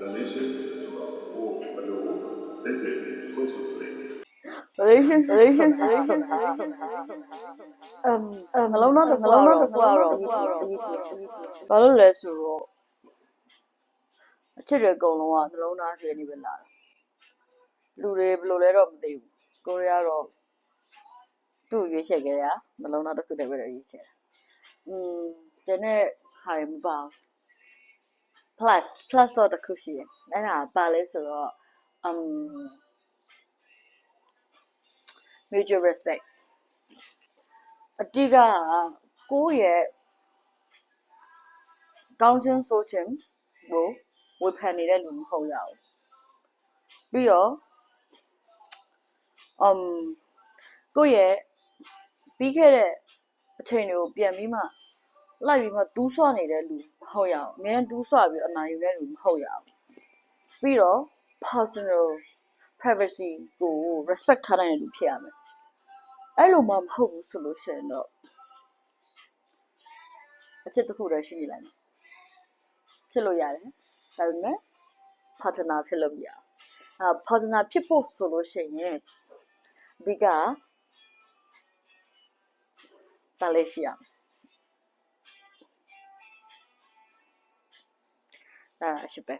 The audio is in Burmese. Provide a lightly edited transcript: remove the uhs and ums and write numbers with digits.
relations ဆိုတာကိုဘယ်လိုသိတဲ့ဖွင့်ဆိုလဲ relations နှလုံးသားတစ်ခုကတော့အရေးကြီးဘာလို့လဲဆိုတော့အချစ်တွေအကုန်လုံးကနှလုံးသားစီကနေပဲလာတာလူတွေဘယ်လိုလဲတော့မသိဘူးကိုရီးယားတော့သူ့ရွေးချယ်ခဲ့ရနှလုံးသားတစ်ခုတည်းပဲရွေးချယ်တနေ့ဟာရမပါplus တော့တစ်ခုရှိတယ်အဲ့ဒါပါလဲဆိုတော့mutual respect အတိကကိုယ့်ရဲ့ကောင်းခြင်းဆိုခြင်းကိုဝေဖန်နေတဲ့လူမဟုတ်ရဘူးပြီးတော့ကိုယ့်ရဲ့ပြီးခဲ့တဲ့အချိန်တွေကိုပြန်ပြီးမှလိုက်ပြီးမှတူးဆွနေတဲ့လူမဟုတ်ရဘူးအများတူးဆွပြီးအနာယူတဲ့လူမဟုတ်ရဘူးပြီးတော့ personal privacy ကို respect ထားနိုင်တဲ့လူဖြစ်ရမယ်အဲ့လိုမှမဟုတ်ဘူးဆိုလို့ရှိရင်တော့အချစ်တစ်ခုတည်းရှိနေလိုက်မယ်ချစ်လို့ရတယ်ဒါပေမဲ့ partner ဖြစ်လို့မရဘူးpartner ဖြစ်ဖို့ဆိုလို့ရှိရင်အဓိကဒါလေးရှိရမယ်အရှိပဲ